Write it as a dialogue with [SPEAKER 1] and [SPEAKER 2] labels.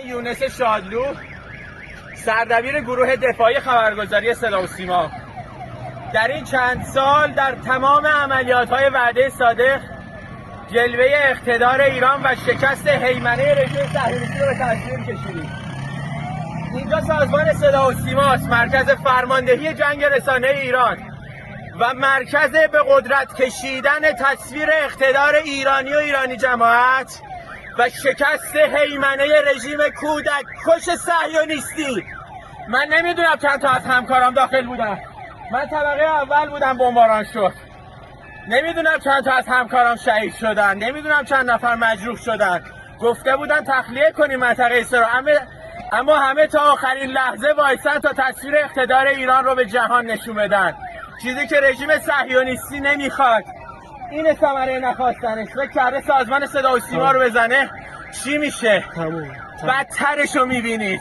[SPEAKER 1] یونس شادلو، سردبیر گروه دفاعی خبرگزاری صدا و سیما. در این چند سال در تمام عملیات‌های وعده صادق جلوه اقتدار ایران و شکست هیمنه رژیم صهیونیستی رو به تصویر کشیدیم. اینجا سازمان صدا و سیماست، مرکز فرماندهی جنگ رسانه ایران و مرکز به قدرت کشیدن تصویر اقتدار ایرانی و ایرانی جماعت و شکست هیمنه رژیم کودک کش صهیونیستی. من نمیدونم چند تا از همکارام داخل بودن. من طبقه اول بودم بمباران شد. نمیدونم چند تا از همکارام شهید شدن. نمیدونم چند نفر مجروح شدن. گفته بودن تخلیه کنیم منطقه اسرا، اما همه تا آخرین لحظه وایسن تا تصویر اقتدار ایران رو به جهان نشون بدن، چیزی که رژیم صهیونیستی نمیخواد. این ثمره نخواستنش. فکر کرده سازمان صدا و سیما رو بزنه چی میشه؟ بدترش رو میبینید.